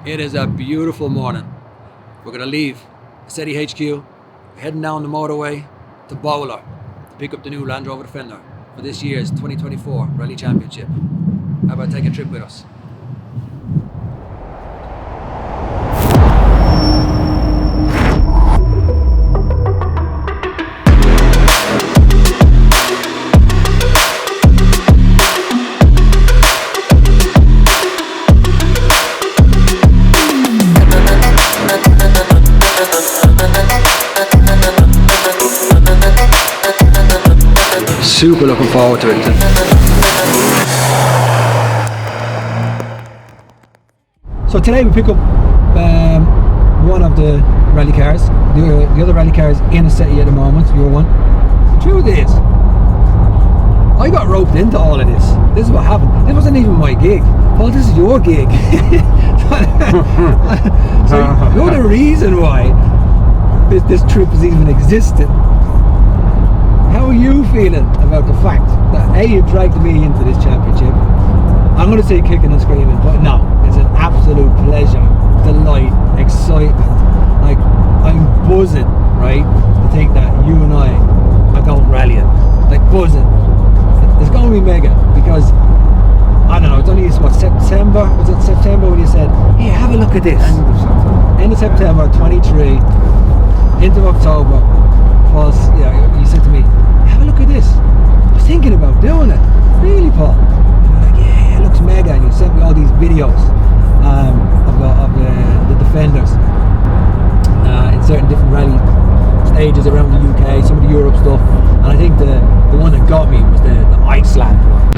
It is a beautiful morning. We're going to leave Assetti HQ, heading down the motorway to Bowler to pick up the new Land Rover Defender for this year's 2024 Rally Championship. How about taking a trip with us? Super looking forward to it. So today we pick up one of the rally cars. The other rally car is in Assetti at the moment, your one. The truth is, I got roped into all of this. This is what happened. This wasn't even my gig. Paul, this is your gig. So you're the reason why this trip is even existing. How are you feeling about the fact that you dragged me into this championship? I'm going to say kicking and screaming, but no, it's an absolute pleasure, delight, excitement. Like, I'm buzzing, right, to think that you and I are going rallying. Like, buzzing. It's going to be mega because, I don't know, it's only what, September? Was it September when you said, hey, have a look at this? End of September 23 into October. Plus, yeah, you said to me, have a look at this. I was thinking about doing it. Really, Paul? And I'm like, yeah, it looks mega. And you sent me all these videos of the defenders in certain different rally stages around the UK, some of the Europe stuff. And I think the one that got me was the Iceland one.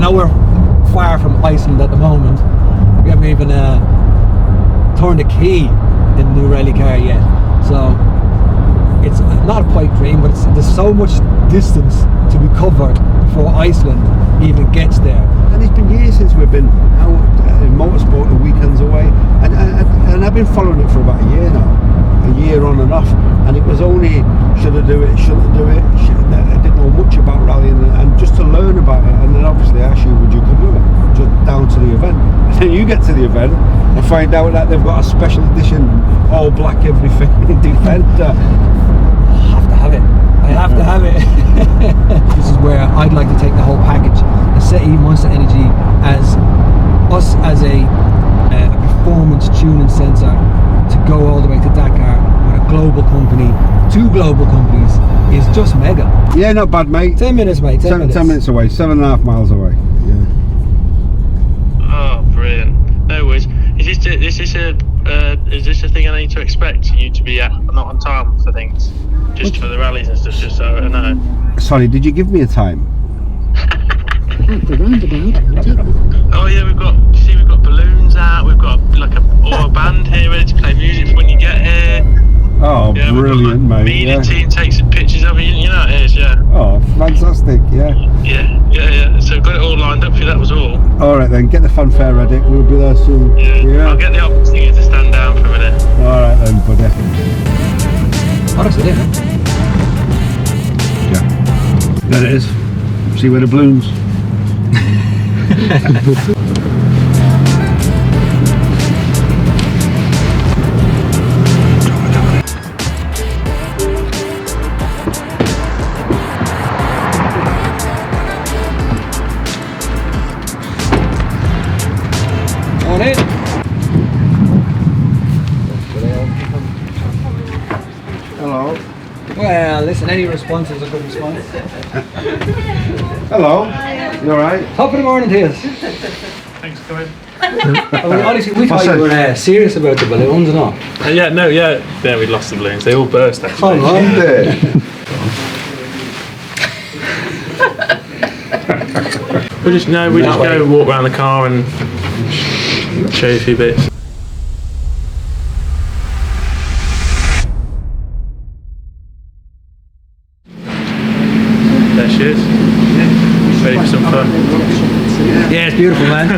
We're far from Iceland at the moment. We haven't even turned the key in the new rally car yet, so it's not a pipe dream, but there's so much distance to be covered before Iceland even gets there. And it's been years since we've been out in Motorsport the weekends away, and I've been following it for about a year now, a year on and off, and it was only should I do it, shouldn't I do it, I didn't know much about rallying, and just to learn about it, and then obviously I asked you, would you come with me, just down to the event, and then you get to the event and find out that they've got a special edition, all black everything Defender. I have to have it. I have to have it. This is where I'd like to take the whole package. Assetti Monster Energy as us as a performance tuning sensor to go all the way to Dakar with a global company, 2 global companies, is just mega. Yeah, not bad, mate. 10 minutes, mate. 10 minutes. 10 minutes away, 7.5 miles away. Yeah. Oh, brilliant. No worries. Is this a thing I need to expect you to be not on time for things? Just for the rallies and stuff, just so I know. Sorry, did you give me a time? Oh yeah, we've got balloons out, we've got like a band here ready to play music for when you get here. Oh, yeah, brilliant, mate. Media team takes some pictures of you, you know how it is, yeah. Oh, fantastic, yeah. Yeah. So got it all lined up for you, that was all. Alright then, get the fanfare ready, we'll be there soon. Yeah. I'll get the opposite singer to stand down for a minute. Alright then, buddy. Oh, that's it, Yeah. There it is. See where the balloons. On it. Hello. Well, listen, any response is a good response. Hello. You alright? Top of the morning to us. Thanks for coming. Honestly, we thought you were serious about the balloons and all. Yeah, we lost the balloons. They all burst actually. Come on. We just go walk around the car and show you a few bits. There she is. Ready for some fun. Yeah, it's beautiful, man.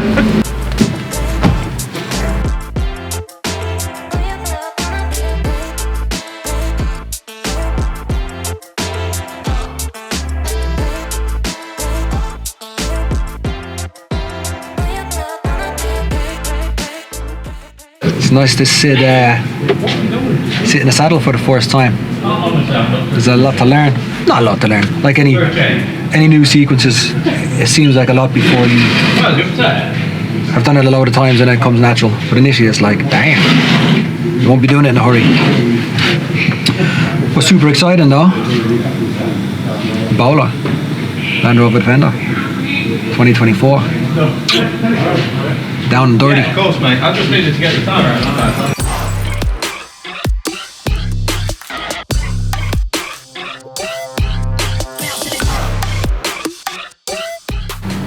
It's nice to sit in the saddle for the first time. There's a lot to learn. Not a lot to learn. Like any new sequences, it seems like a lot before you. I've done it a load of times and it comes natural. But initially it's like, damn, you won't be doing it in a hurry. But super exciting though. Bowler, Land Rover Defender, 2024. Down and dirty. Yeah, of course, mate. I just needed to get the tyre out.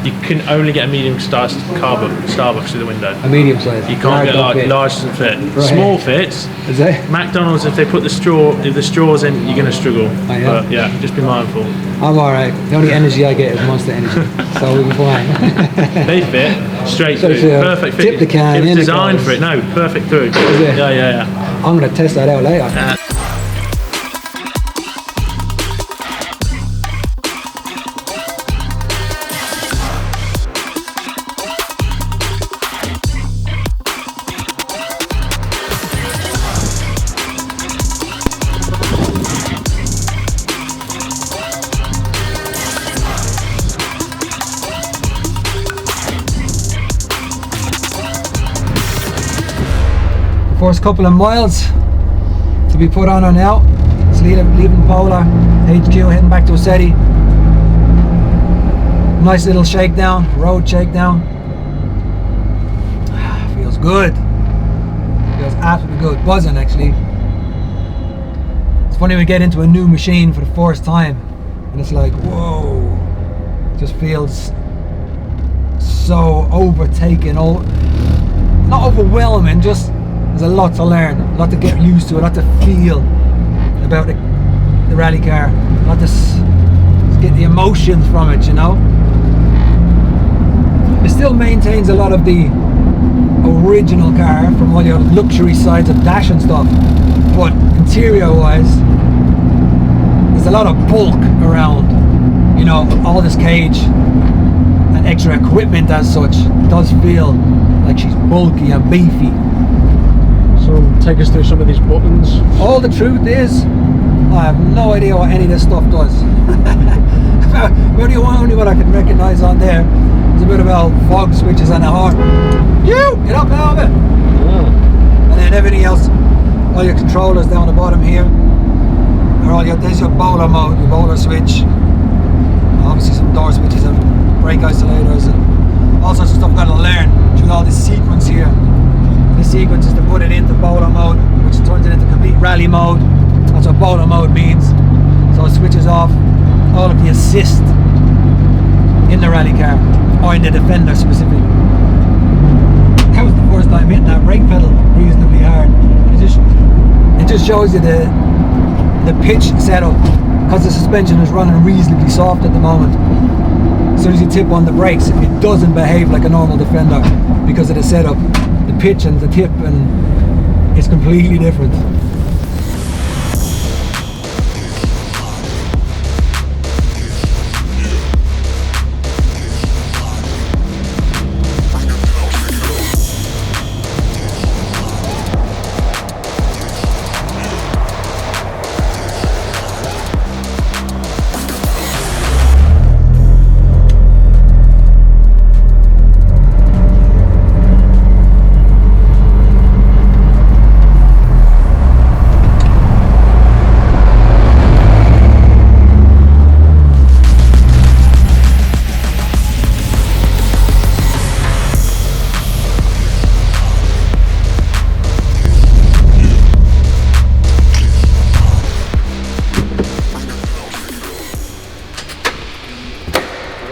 You can only get a medium-sized Starbucks through the window. A medium size. You can't get like large doesn't fit. Right. Small fits. Is it? McDonald's, if they put the straws in, you're gonna struggle. Oh, yeah? But yeah, just be mindful. I'm alright. The only energy I get is Monster Energy, so we'll be fine. They fit straight So through. it's, Perfect fit. tip the can, It was in it designed goes. for it. No, perfect through. Is it? Yeah. I'm gonna test that out later. First couple of miles to be put on now. It's leaving Polar HQ, heading back to Assetti. Nice little shakedown, road shakedown. Feels good. Feels absolutely good. Buzzing actually. It's funny when we get into a new machine for the first time and it's like, whoa. It just feels so overtaken. Not overwhelming, just there's a lot to learn, a lot to get used to, a lot to feel about the rally car, a lot to get the emotions from it, you know. It still maintains a lot of the original car from all your luxury sides of dash and stuff, but interior wise there's a lot of bulk around, you know. All this cage and extra equipment as such does feel like she's bulky and beefy. So take us through some of these buttons. All the truth is, I have no idea what any of this stuff does. The only one I can recognise on there is a bit of old fog switches and a horn. You get up out of it. And then everything else, all your controllers down the bottom here, there's your bowler mode, your bowler switch. Obviously some door switches and brake isolators and all sorts of stuff. Got to learn through all this sequence here. The sequence is to put it into bowler mode, which turns it into complete rally mode. That's what bowler mode means. So it switches off all of the assist in the rally car, or in the Defender specifically. That was the first time hitting that brake pedal reasonably hard. It just shows you the pitch setup, because the suspension is running reasonably soft at the moment. As soon as you tip on the brakes, it doesn't behave like a normal Defender because of the setup. The pitch and the tip, and it's completely different.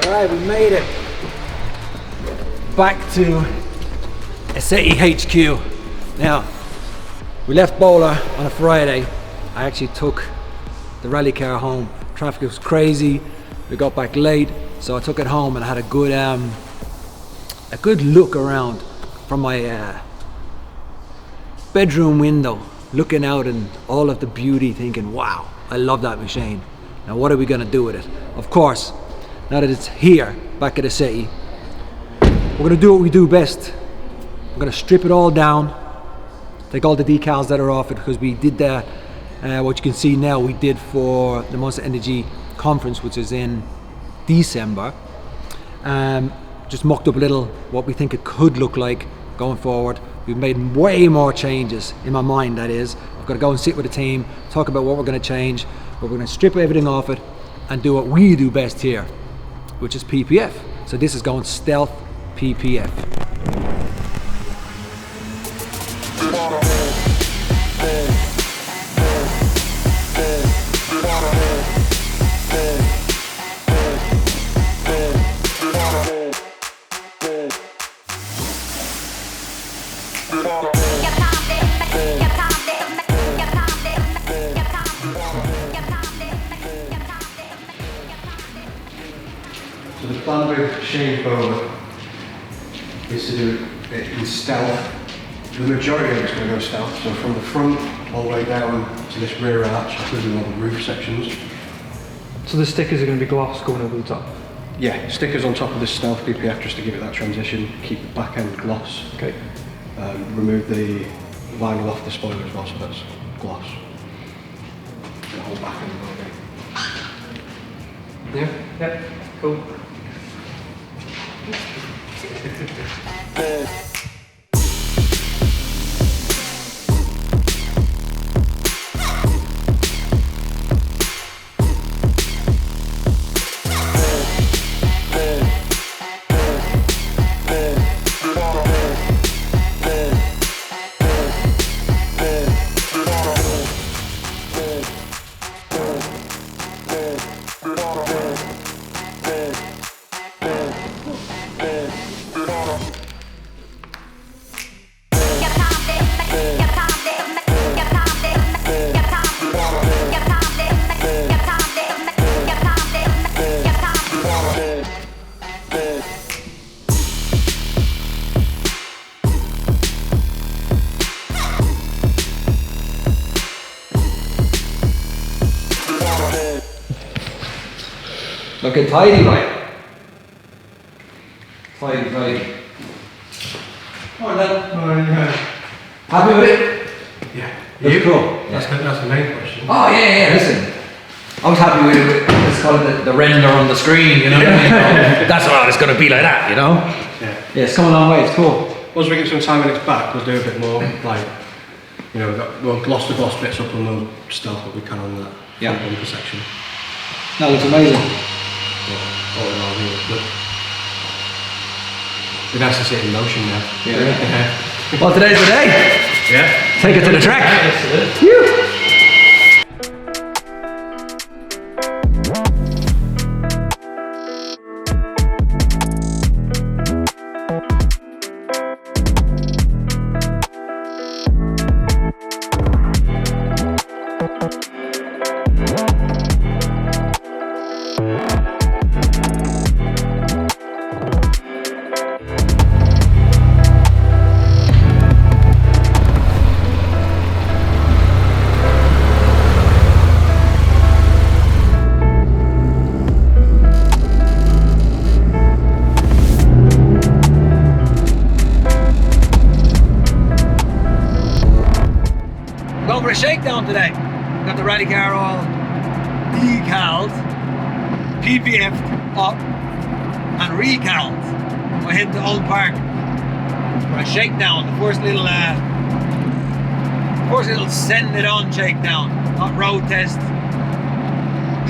Alright, we made it back to Assetti HQ. Now, we left Bowler on a Friday. I actually took the rally car home. Traffic was crazy. We got back late, so I took it home and I had a good look around from my bedroom window, looking out and all of the beauty, thinking, wow, I love that machine. Now what are we gonna do with it? Of course, now that it's here, back at Assetti, we're gonna do what we do best. We're gonna strip it all down, take all the decals that are off it, because we did that, what you can see now, we did for the Monster Energy conference, which is in December. Just mocked up a little what we think it could look like going forward. We've made way more changes, in my mind that is. I've got to go and sit with the team, talk about what we're going to change, but we're going to strip everything off it and do what we do best here, which is PPF. So this is going stealth PPF. So the plan with Shane forward is to do it in stealth. The majority of it's going to go stealth, so from the front all the way down to this rear arch, including all the roof sections. So the stickers are going to be gloss going over the top? Yeah, stickers on top of this stealth PPF just to give it that transition, keep the back end gloss. Okay. Remove the vinyl off the spoiler as well, so that's gloss. The whole back end will be. Yeah? Yep. Cool. Looking tidy, right? Tidy, tidy. Come on then. Happy with it? Yeah. Looks cool. That's the main question. Oh yeah, listen. I was happy with it. Let's call it the render on the screen, you know what I mean? That's what it's going to be like that, you know? Yeah. Yeah, it's come a long way, it's cool. Once we get some time in its back, we'll do a bit more, like, you know, we'll gloss the gloss bits up and we'll stealth what we can on that front bumper section. That looks amazing. All in all, really good. It'd be nice to see it in motion now. Yeah. Well, today's the day. Yeah. Take it to the track. Phew. Going for a shakedown today. Got the rally car all decaled, PPF'd up and recaled. We're heading to Oulton Park for a shakedown. The first little send it on shakedown, not road test,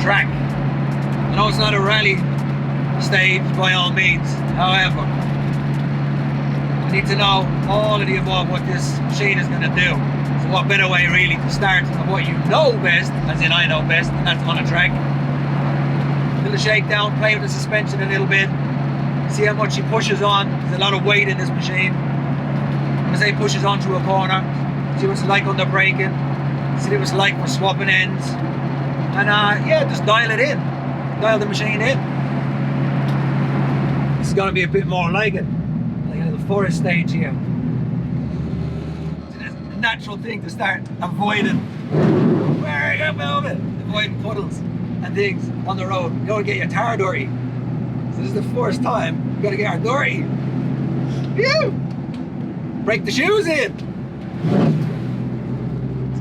track. I know it's not a rally stage by all means, however, I need to know all of the above what this machine is going to do. So what better way really to start of what you know best, as in I know best, and that's on a track. Do the shakedown, play with the suspension a little bit, see how much he pushes on. There's a lot of weight in this machine. When I say pushes onto a corner, see what it's like under braking, see what it's like for swapping ends, and yeah, just dial it in, dial the machine in. This is going to be a bit more like it, like a little forest stage here. It's a natural thing to start avoiding, avoiding puddles and things on the road. You don't get your tire dirty. So this is the first time you got to get our dirty. Phew! Break the shoes in.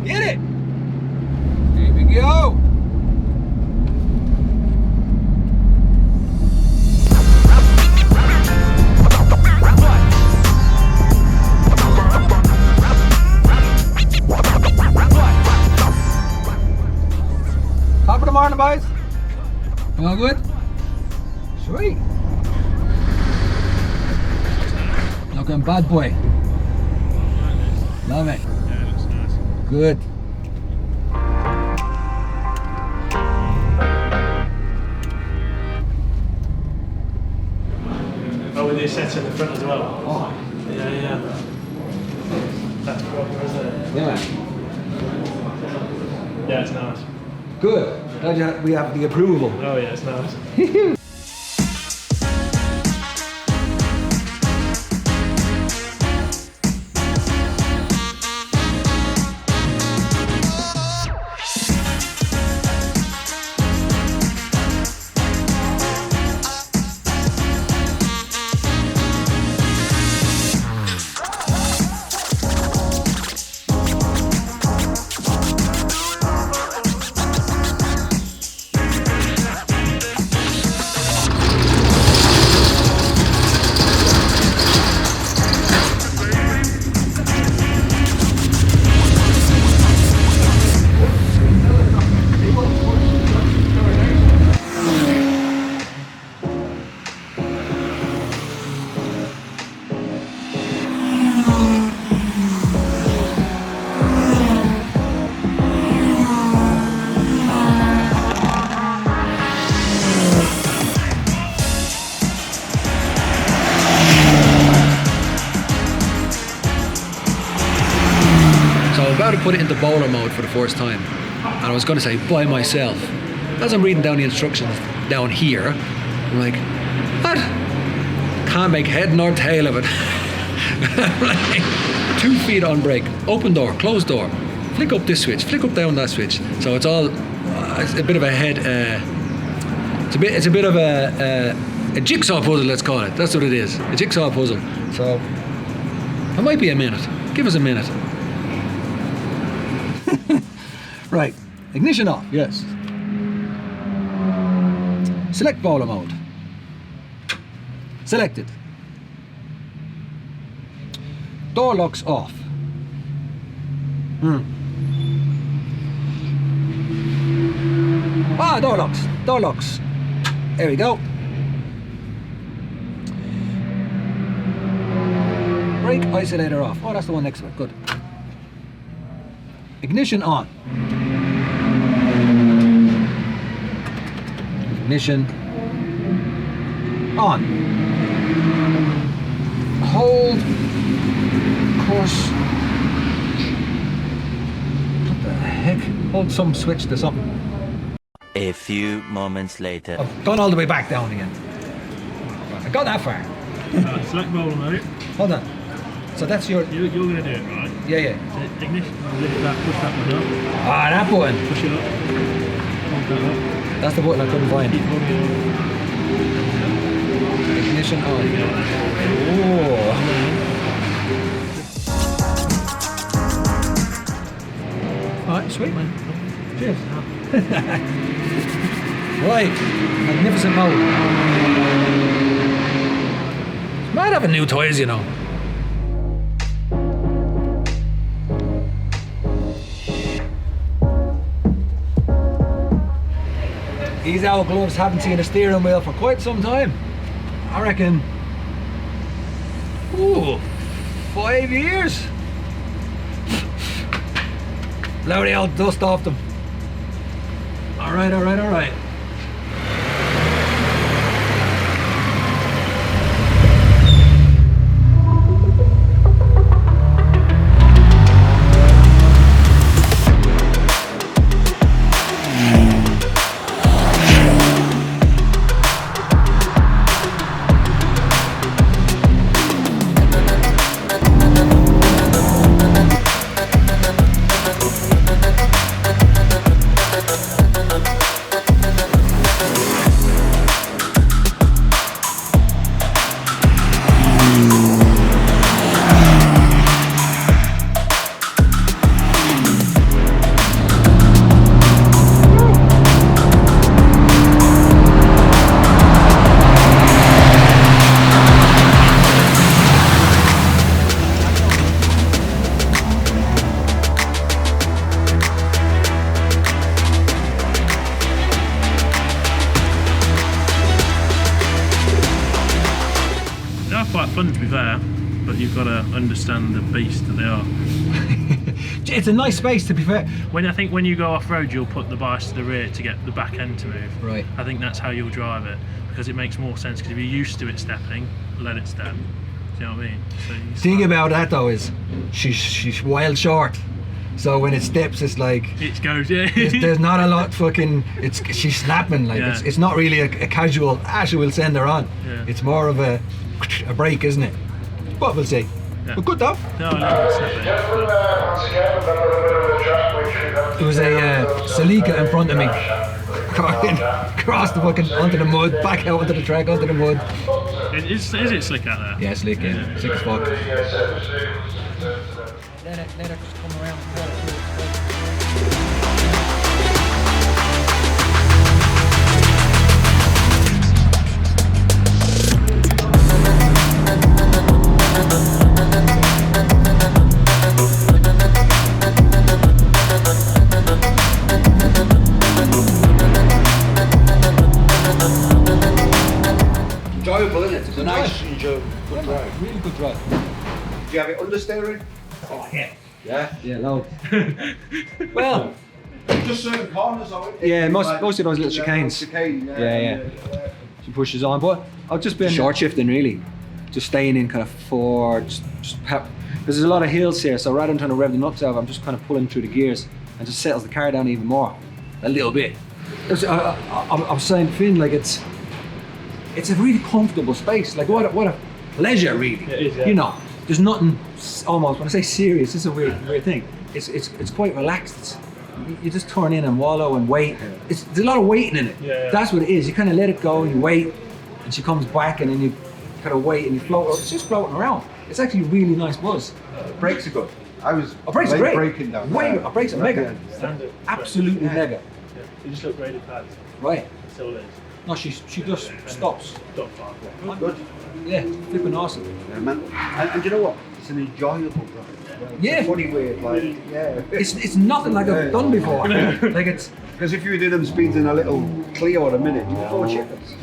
Get it! Here we go! Top of the morning, boys. All good? Sweet. Looking bad boy. Love it. Yeah, it looks nice. Good. Oh, with the Assetti at the front as well. Oh. Yeah. That's proper, isn't it? Yeah, man. Yeah, it's nice. Good. Glad we have the approval. Oh yeah, it's nice. About to put it into bowler mode for the first time, and I was going to say by myself. As I'm reading down the instructions down here, I'm like, what? Can't make head nor tail of it. Like, 2 feet on brake, open door, closed door, flick up this switch, flick up down that switch. So it's all it's a bit of a head. It's a bit of a jigsaw puzzle. Let's call it. That's what it is. A jigsaw puzzle. So it might be a minute. Give us a minute. Right, ignition off, yes. Select bowler mode. Selected. Door locks off. Ah, door locks, door locks. There we go. Brake isolator off. Oh, that's the one next to it, good. Ignition on. Ignition on. Hold course. What the heck? Hold some switch to something. A few moments later. I've gone all the way back down again. I got that far. Select bowler mode. Hold on. So that's your. You're going to do it, right? Yeah. So ignition. Lift that. Push that one up. Ah, that button. Push it up. Hold that up. That's the button I couldn't find. Keep holding it up. Ignition on. Oh. Alright, sweet man. Cheers. Right, magnificent mode. It's mad having new toys, you know. These owl gloves haven't seen a steering wheel for quite some time. I reckon, 5 years. Blow the old dust off them. All right. fun to be fair, but you've got to understand the beast that they are. It's a nice space, to be fair. I think when you go off-road, you'll put the bias to the rear to get the back end to move. Right. I think that's how you'll drive it, because it makes more sense, because if you're used to it stepping, let it step. Do you know what I mean? So The thing about that though is she's wild short. So when it steps, it's like it goes, yeah. there's not a lot fucking. She's snapping like Yeah. it's not really a casual. She will send her on. Yeah. It's more of a break, isn't it? But we'll see. Yeah. But good though. No, I love it stepping. There was a Celica in front of me. Crossed the fucking onto the mud, back out onto the track, onto the mud. Is it slick out there? Yeah, slick, yeah. Slick as fuck. Enjoyable, isn't it? It's a nice, enjoyable, good drive. Really good drive. Do you have it understeering? Oh yeah. Yeah. Yeah, low. Well, Just certain corners of it. yeah, most of those little Yeah, chicanes. chicane, Yeah. She pushes on, but I've just been short shifting really, just staying in kind of four, because there's a lot of hills here. So rather than trying to rev them up, I'm just kind of pulling through the gears and just settles the car down even more, a little bit. I was saying to Finn, like it's a really comfortable space. Like what a leisure, really. It is, yeah. You know, there's nothing almost. When I say serious, this is a weird thing. It's quite relaxed. You just turn in and wallow and wait. There's a lot of waiting in it. Yeah. That's what it is. You kind of let it go and you wait, and she comes back, and then you kind of wait and you float. It's just floating around. It's actually a really nice buzz. Brakes are good. I was Brakes are late great. braking down Way, there. brakes are mega. Standard. Absolutely mega. Yeah. They just look graded pads. Right. That's all it is. No, she just stops. Stop far. Good. Yeah, flipping awesome. Yeah, man. And you know what? It's an enjoyable drive. Yeah. Funny way, like, yeah. It's nothing like I've done before. Like it's. Because if you were doing them speeds in a little Clio at a minute, you'd fall chickens.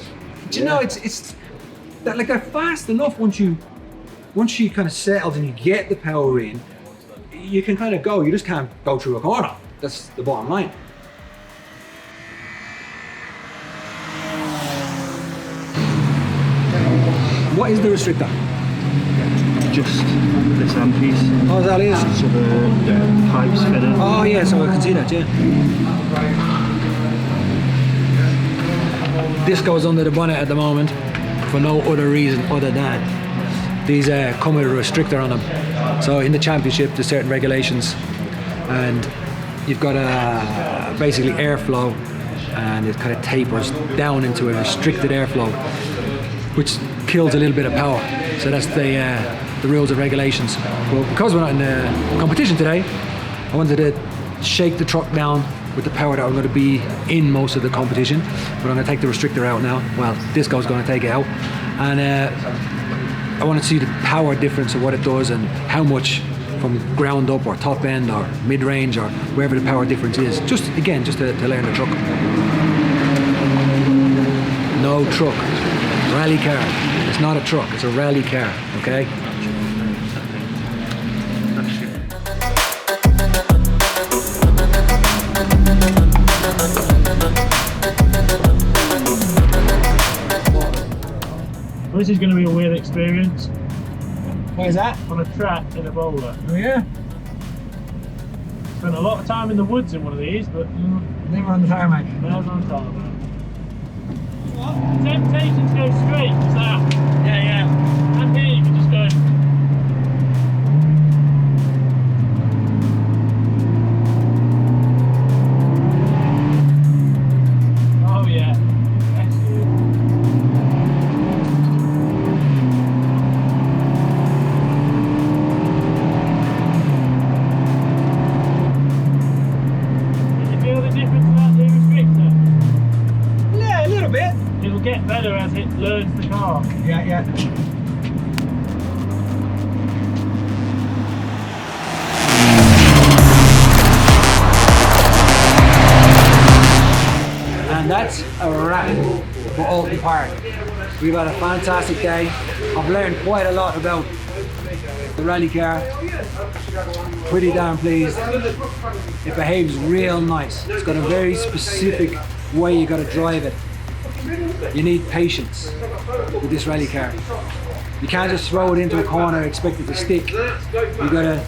Do you know it's that like they're fast enough once you kind of settles and you get the power in, you can kind of go. You just can't go through a corner. That's the bottom line. What is the restrictor? Just this hand piece. Oh, that is. So the pipes fit in. Oh yeah, so I can see that. Yeah. This goes under the bonnet at the moment for no other reason other than these come with a restrictor on them. So in the championship, there's certain regulations, and you've got basically airflow, and it kind of tapers down into a restricted airflow, which kills a little bit of power. So that's the rules and regulations. But because we're not in the competition today, I wanted to shake the truck down with the power that I'm going to be in most of the competition. But I'm going to take the restrictor out now. Well, Disco's going to take it out, and I want to see the power difference of what it does and how much from ground up or top end or mid range or wherever the power difference is. Just to learn the truck. No truck. Rally car. It's not a truck, it's a rally car, okay? This is going to be a weird experience. Why is that? On a track in a bowler. Oh yeah? Spent a lot of time in the woods in one of these, but Never on the tarmac. nails on tarmac. Temptation to go straight, is that? Yeah. And here you can just go. Oh yeah. Excellent. Did you feel the difference about the restrictor? Yeah, a little bit. It'll get better as it learns the car. Yeah. And that's a wrap. for Oulton Park. We've had a fantastic day. I've learned quite a lot about the rally car. Pretty damn pleased. It behaves real nice. It's got a very specific way you got to drive it. You need patience with this rally car. You can't just throw it into a corner and expect it to stick. You gotta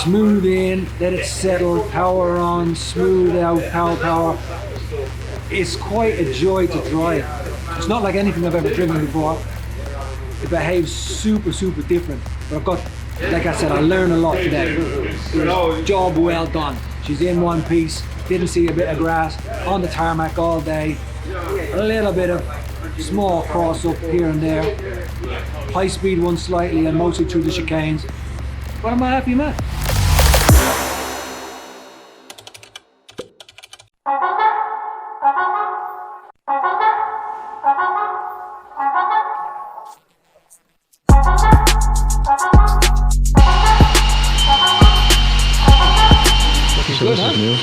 smooth in, let it settle, power on, smooth out, power. It's quite a joy to drive. It's not like anything I've ever driven before. It behaves super different. But I've got, like I said, I learned a lot today. It was job well done. She's in one piece, didn't see a bit of grass, on the tarmac all day. A little bit of small cross up here and there. High speed one slightly and mostly through the chicanes. But I'm a happy man. So this is new.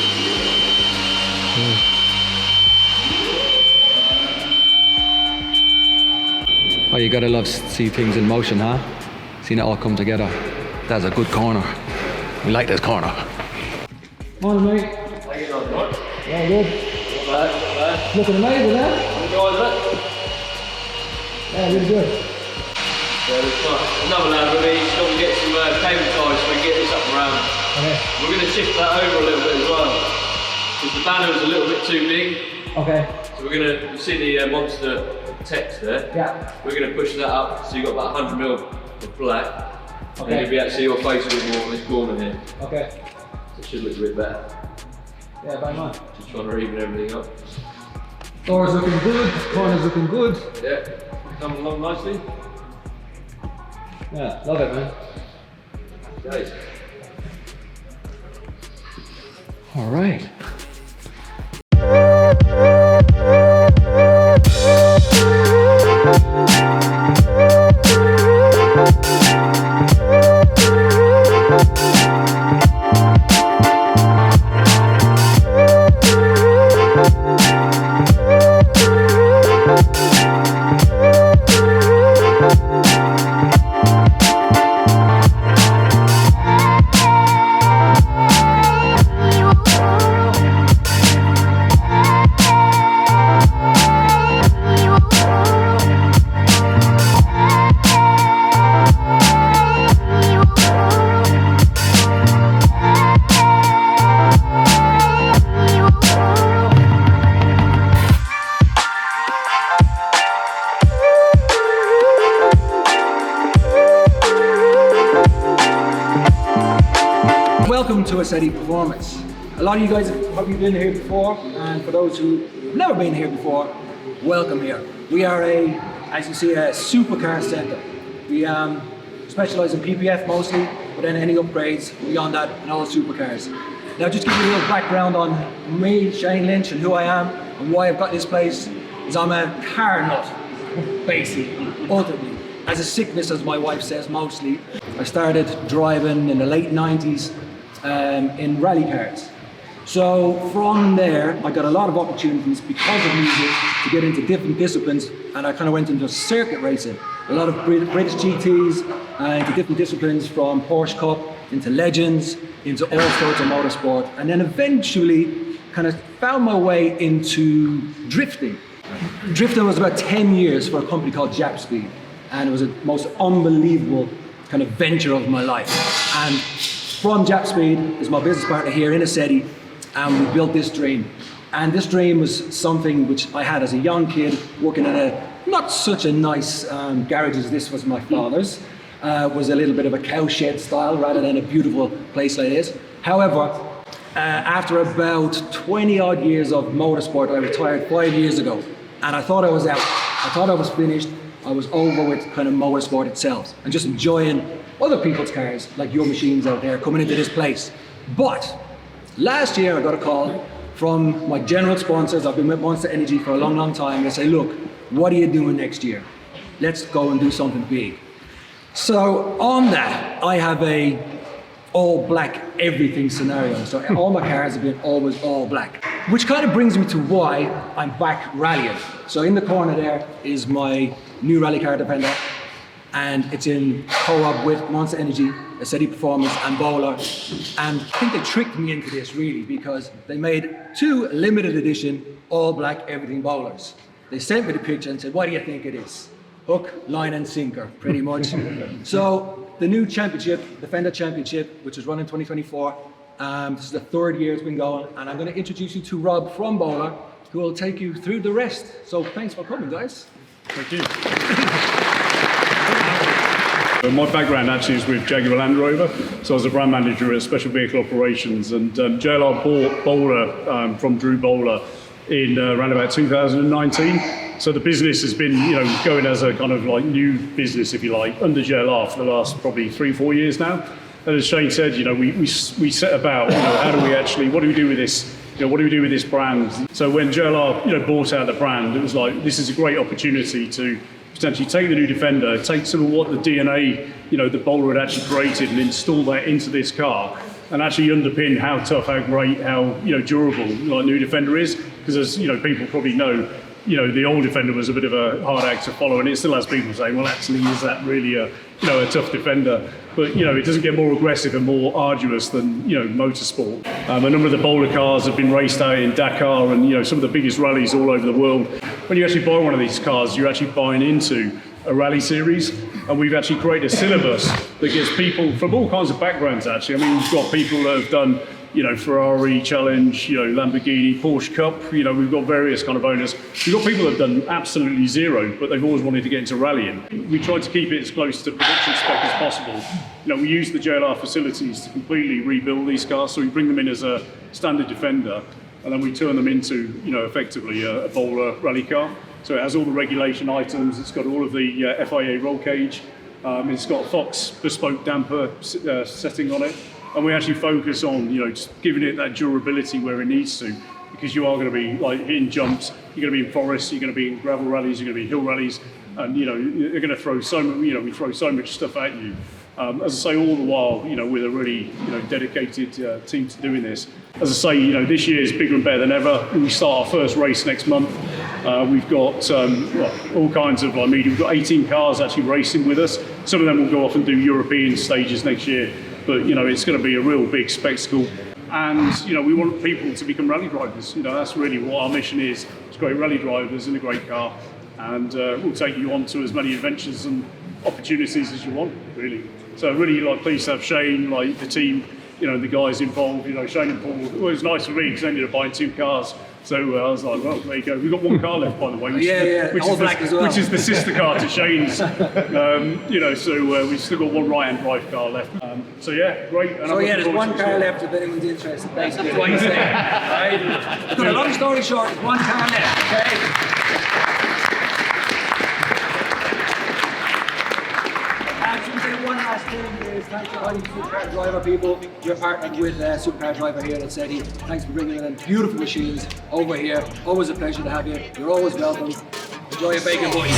Oh, you gotta love see things in motion, huh? Seeing it all come together. That's a good corner. We like this corner. Morning, mate. How you doing, mate? Yeah, good. Not bad. Looking amazing, huh? Enjoying it? Yeah, really good. Yeah, it's nice. Another lad with me, he's got to get some cable ties so we can get this up and around. Okay. We're going to shift that over a little bit as well. Because the banner is a little bit too big. Okay. So we're going to, you see the monster text there? Yeah. We're going to push that up so you've got about 100mm of black. And then you'll be able to see your face a bit more on this corner here. Okay. So it should look a bit better. Yeah, bang on. Just trying to even everything up. Doors looking good, corner's looking good. Yeah, coming along nicely. Yeah, love it, man. Nice. All right. Welcome to Assetti Performance. A lot of you guys have probably been here before, and for those who have never been here before, welcome here. We are as you see, a supercar centre. We specialise in PPF mostly, but then any upgrades beyond that and all supercars. Now just give you a little background on me, Shane Lynch, and who I am, and why I've got this place, is I'm a car nut, basically, ultimately. As a sickness, as my wife says, mostly. I started driving in the late 90s in rally cars. So from there, I got a lot of opportunities because of music to get into different disciplines, and I kind of went into circuit racing. A lot of British GTs, into different disciplines, from Porsche Cup, into Legends, into all sorts of motorsport, and then eventually kind of found my way into drifting. Drifting was about 10 years for a company called Jap Speed, and it was the most unbelievable kind of venture of my life. And from Jap Speed is my business partner here in Assetti, and we built this dream. And this dream was something which I had as a young kid, working in a not such a nice garage as this was my father's. Was a little bit of a cowshed style rather than a beautiful place like this. However, after about 20 odd years of motorsport, I retired 5 years ago, and I thought I was out. I thought I was finished. I was over with kind of motorsport itself and just enjoying other people's cars, like your machines out there, coming into this place. But last year I got a call from my general sponsors. I've been with Monster Energy for a long, long time. They say, look, what are you doing next year? Let's go and do something big. So on that, I have a all black everything scenario. So all my cars have been always all black. which kind of brings me to why I'm back rallying. So in the corner there is my new rally car Defender, and it's in co-op with Monster Energy, Assetti Performance and Bowler. And I think they tricked me into this really, because they made 2 limited edition all black everything bowlers. They sent me the picture and said, what do you think it is? Hook, line and sinker, pretty much. So the new championship, Defender Championship, which is run in 2024, this is the 3rd year it's been going, and I'm going to introduce you to Rob from Bowler, who will take you through the rest. So thanks for coming, guys. Thank you. My background actually is with Jaguar Land Rover, so I was a brand manager at Special Vehicle Operations, and JLR bought Bowler from Drew Bowler in around about 2019. So the business has been, going as a kind of like new business, if you like, under JLR for the last probably 3-4 years now. And as Shane said, we set about, how do we actually, what do we do with this? What do we do with this brand? So when JLR, bought out the brand, it was like, this is a great opportunity to potentially take the new Defender, take some of what the DNA, the Bowler had actually created, and install that into this car, and actually underpin how tough, how great, how durable like new Defender is. Because as people probably know, the old Defender was a bit of a hard act to follow, and it still has people saying, well, actually, is that really a tough Defender? But it doesn't get more aggressive and more arduous than Motorsport. A number of the Bowler cars have been raced out in Dakar and some of the biggest rallies all over the world. When you actually buy one of these cars, you're actually buying into a rally series, and we've actually created a syllabus that gets people from all kinds of backgrounds. Actually, I mean, we've got people that have done Ferrari Challenge, Lamborghini, Porsche Cup, we've got various kind of owners. We've got people that have done absolutely zero, but they've always wanted to get into rallying. We tried to keep it as close to production spec as possible. We use the JLR facilities to completely rebuild these cars, so we bring them in as a standard Defender, and then we turn them into, effectively a Bowler rally car. So it has all the regulation items, it's got all of the FIA roll cage, it's got a Fox bespoke damper setting on it. And we actually focus on, just giving it that durability where it needs to, because you are going to be like hitting jumps, you're going to be in forests, you're going to be in gravel rallies, you're going to be in hill rallies, and you're going to throw so much, we throw so much stuff at you. As I say, all the while, with a really, dedicated team to doing this. As I say, this year is bigger and better than ever. We start our first race next month. We've got all kinds of media. We've got 18 cars actually racing with us. Some of them will go off and do European stages next year. But it's going to be a real big spectacle, and we want people to become rally drivers. That's really what our mission is: to create rally drivers in a great car, and we'll take you on to as many adventures and opportunities as you want, really. So really pleased to have Shane, the team, the guys involved. Shane and Paul. Well, it was nice for me because I ended up buying 2 cars. So I was like, well, there you go. We've got 1 car left, by the way, which is the sister car to Shane's. So we've still got 1 right-hand drive car left. So yeah, great. And there's 1 car left if anyone's interested. Basically, what you say. Right? Got a long story short, there's 1 car left. Okay. One last thing is thanks for all you Supercar Driver people. You're partnered with Supercar Driver here at Assetti. Thanks for bringing in beautiful machines over here. Always a pleasure to have you. You're always welcome. Enjoy your bacon, boys.